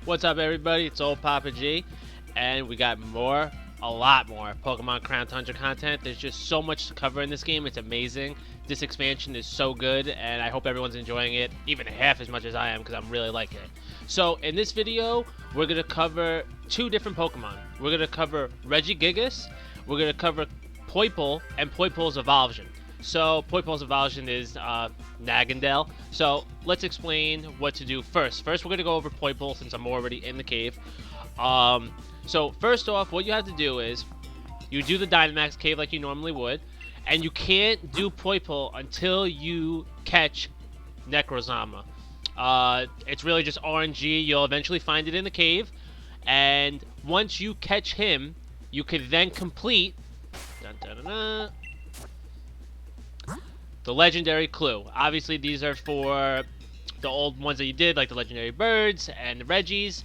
What's up, everybody? It's old Papa G, and we got a lot more Pokemon Crown Tundra content. There's just so much to cover in this game. It's amazing. This expansion is so good, and I hope everyone's enjoying it even half as much as I am because I'm really liking it. So in this video, we're going to cover two different Pokemon. We're going to cover Regigigas, we're going to cover Poipole, and Poipole's evolution. So Poipole's evolution is Nagandel. So let's explain what to do first. First, we're going to go over Poipole since I'm already in the cave. So first off, what you have to do is you do the Dynamax cave like you normally would, and you can't do Poipole until you catch Necrozma. It's really just RNG. You'll eventually find it in the cave, and once you catch him, you can then complete the legendary clue. Obviously, these are for the old ones that you did, like the legendary birds and the Reggies.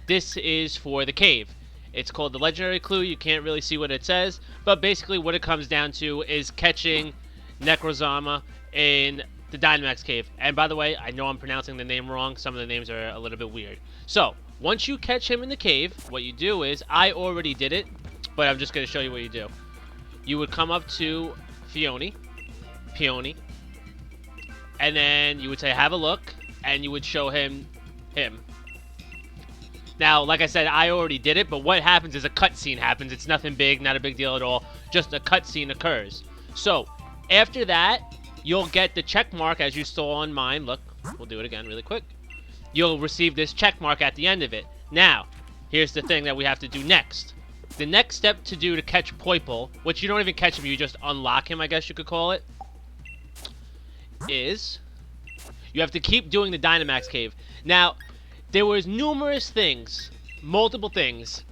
This is for the cave. It's called the legendary clue. You can't really see what it says, but basically what it comes down to is catching Necrozma in the Dynamax cave. And by the way, I know I'm pronouncing the name wrong. Some of the names are a little bit weird. So once you catch him in the cave, what you do is, I already did it, but I'm just going to show you what you do. You would come up to Peony, and then you would say, have a look, and you would show him. Now, like I said, I already did it, but what happens is a cutscene happens. It's nothing big, not a big deal at all. Just a cutscene occurs. So, after that, you'll get the check mark as you saw on mine. Look, we'll do it again really quick. You'll receive this check mark at the end of it. Now, here's the thing that we have to do next. The next step to do to catch Poipole, which you don't even catch him, you just unlock him, I guess you could call it, is you have to keep doing the Dynamax cave. Now, there was numerous things, multiple things,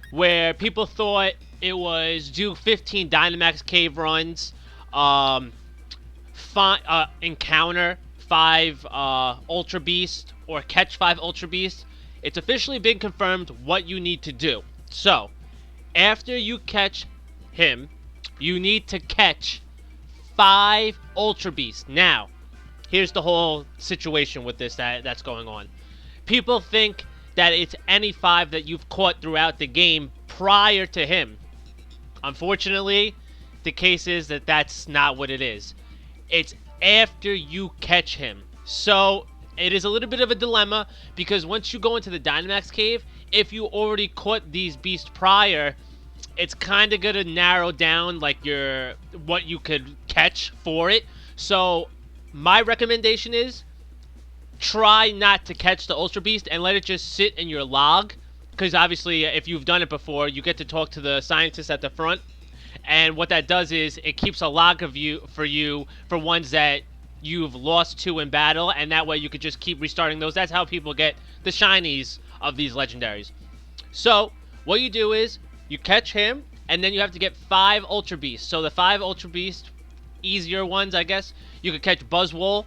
where people thought it was do 15 Dynamax cave runs, encounter 5 Ultra Beasts, or catch 5 Ultra Beasts. It's officially been confirmed what you need to do. So, after you catch him, you need to catch 5 Ultra Beasts. Now, here's the whole situation with this that's going on. People think that it's any 5 that you've caught throughout the game prior to him. Unfortunately, the case is that that's not what it is. It's after you catch him. So, it is a little bit of a dilemma, because once you go into the Dynamax cave, if you already caught these beasts prior, it's kind of going to narrow down like what you could catch for it. So my recommendation is try not to catch the Ultra Beast and let it just sit in your log, because obviously if you've done it before, you get to talk to the scientists at the front, and what that does is it keeps a log of you for ones that you've lost to in battle, and that way you could just keep restarting those. That's how people get the shinies of these legendaries. So what you do is you catch him, and then you have to get 5 Ultra Beasts. So the 5 Ultra Beasts, easier ones, I guess. You can catch Buzzwole.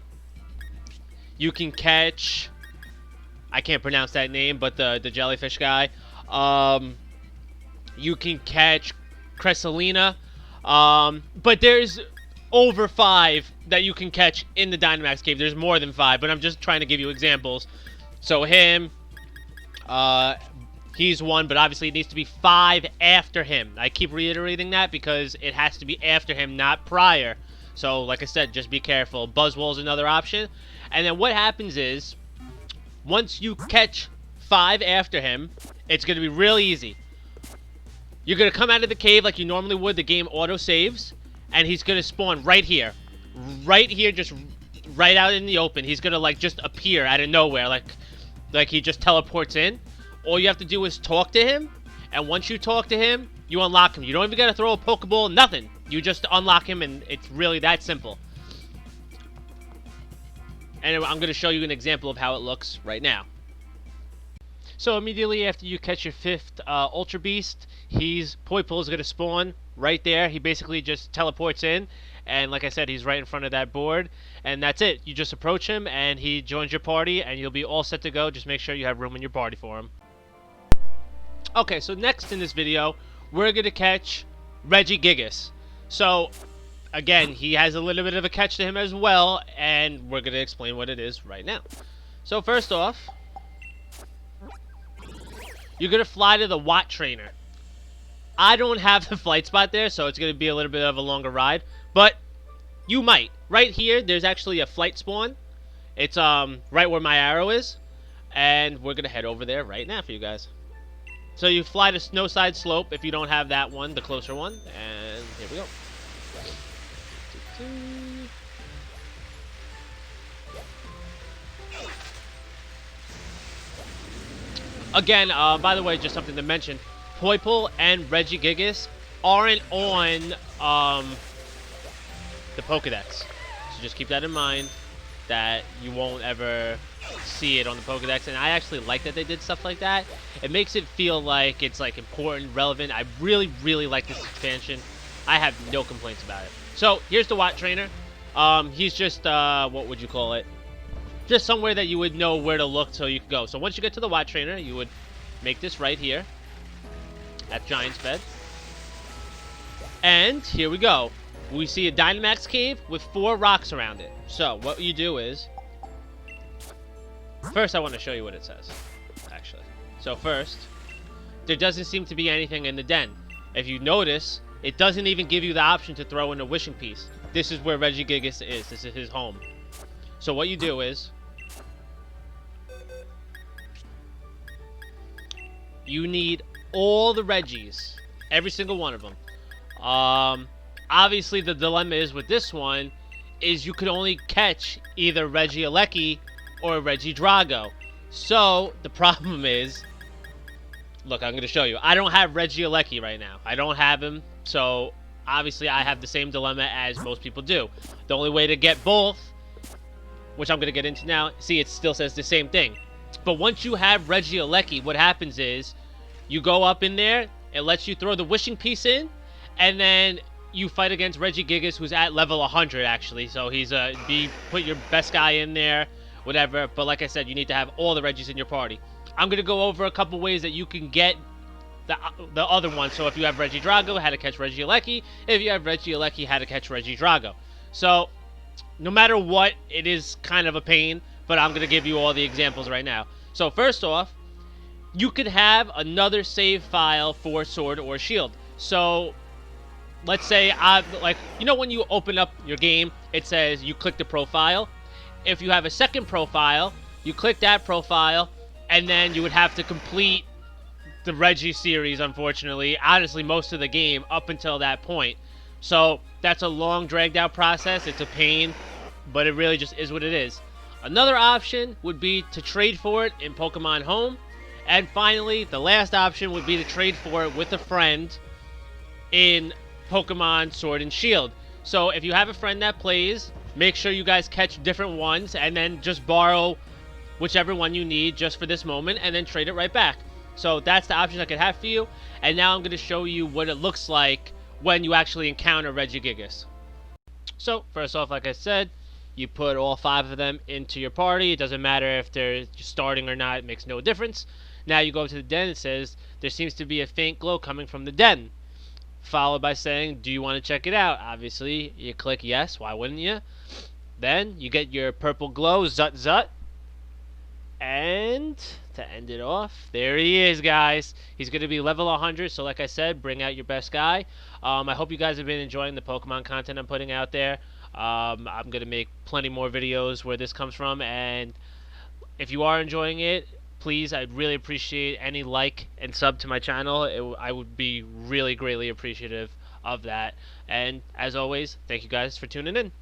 You can catch, I can't pronounce that name, but the jellyfish guy. You can catch Cressalina. But there's over 5 that you can catch in the Dynamax cave. There's more than 5, but I'm just trying to give you examples. So him, he's 1, but obviously it needs to be 5 after him. I keep reiterating that because it has to be after him, not prior. So, like I said, just be careful. Buzzwole's another option. And then what happens is, once you catch 5 after him, it's going to be really easy. You're going to come out of the cave like you normally would. The game auto-saves. And he's going to spawn right here. Right here, just right out in the open. He's going to, like, just appear out of nowhere. Like he just teleports in. All you have to do is talk to him, and once you talk to him, you unlock him. You don't even got to throw a Pokeball, nothing. You just unlock him, and it's really that simple. And I'm going to show you an example of how it looks right now. So immediately after you catch your 5th Ultra Beast, Poipole is going to spawn right there. He basically just teleports in, and like I said, he's right in front of that board, and that's it. You just approach him, and he joins your party, and you'll be all set to go. Just make sure you have room in your party for him. Okay, so next in this video, we're going to catch Regigigas. So, again, he has a little bit of a catch to him as well, and we're going to explain what it is right now. So, first off, you're going to fly to the Watt Trainer. I don't have the flight spot there, so it's going to be a little bit of a longer ride. But you might. Right here, there's actually a flight spawn. It's right where my arrow is. And we're going to head over there right now for you guys. So you fly to Snowside Slope if you don't have that one, the closer one. And here we go. Again, by the way, just something to mention. Poipole and Regigigas aren't on the Pokedex. So just keep that in mind, that you won't ever see it on the Pokedex. And I actually like that they did stuff like that. It makes it feel like it's like important, relevant. I really, really like this expansion. I have no complaints about it. So here's the Watt Trainer. He's just what would you call it? Just somewhere that you would know where to look so you could go. So once you get to the Watt Trainer, you would make this right here at Giant's Bed. And here we go. We see a Dynamax cave with 4 rocks around it. So what you do is, first I want to show you what it says, actually. So first, there doesn't seem to be anything in the den. If you notice, it doesn't even give you the option to throw in a wishing piece. This is where Regigigas is. This is his home. So what you do is, you need all the Regis, every single one of them. Obviously, the dilemma is with this one is you could only catch either Regieleki or Regidrago. So the problem is, look, I'm going to show you. I don't have Regieleki right now. I don't have him. So obviously, I have the same dilemma as most people do. The only way to get both, which I'm going to get into now, see, it still says the same thing. But once you have Regieleki, what happens is you go up in there, it lets you throw the wishing piece in, and then you fight against Regigigas, who's at level 100, actually. So he's put your best guy in there, whatever. But like I said, you need to have all the Regis in your party. I'm going to go over a couple ways that you can get the other one. So if you have Regidrago, how to catch Regieleki. If you have Regieleki, how to catch Regidrago. So no matter what, it is kind of a pain, but I'm going to give you all the examples right now. So first off, you could have another save file for Sword or Shield. So let's say, you know when you open up your game, it says you click the profile. If you have a second profile, you click that profile, and then you would have to complete the Regi series, unfortunately. Honestly, most of the game up until that point. So that's a long, dragged-out process. It's a pain, but it really just is what it is. Another option would be to trade for it in Pokemon Home. And finally, the last option would be to trade for it with a friend in Pokemon Sword and Shield. So if you have a friend that plays, make sure you guys catch different ones and then just borrow whichever one you need just for this moment and then trade it right back. So that's the option I could have for you. And now I'm going to show you what it looks like when you actually encounter Regigigas. So first off, like I said, you put all 5 of them into your party. It doesn't matter if they're starting or not. It makes no difference. Now you go to the den. It says there seems to be a faint glow coming from the den. Followed by saying, do you want to check it out? Obviously, you click yes. Why wouldn't you? Then you get your purple glow, Zut Zut. And to end it off, there he is, guys. He's going to be level 100. So like I said, bring out your best guy. I hope you guys have been enjoying the Pokemon content I'm putting out there. I'm going to make plenty more videos where this comes from. And if you are enjoying it, please, I'd really appreciate any like and sub to my channel. I would be really greatly appreciative of that. And as always, thank you guys for tuning in.